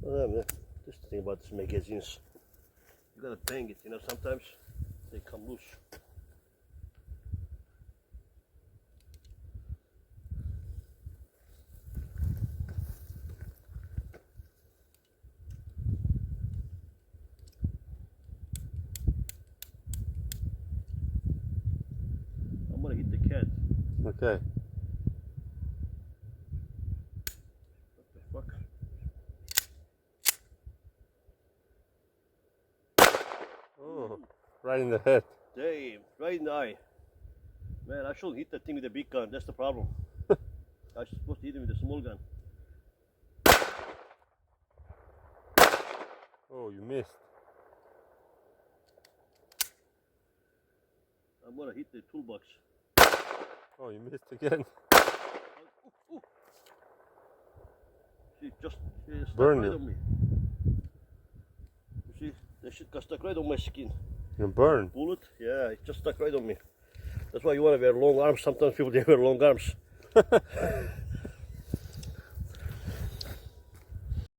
This thing about these magazines, you gotta bang it, sometimes they come loose. I'm gonna hit the cat. Okay. What the fuck? Oh, right in the head. Damn, right in the eye. Man, I shouldn't hit that thing with a big gun, that's the problem. I was supposed to hit him with a small gun. Oh, you missed. I'm gonna hit the toolbox. Oh, you missed again. Ooh. She stuck Burn right you. on me. You see, that shit got stuck right on my skin. You burn. Bullet? Yeah, it just stuck right on me. That's why you want to wear long arms. Sometimes people they wear long arms.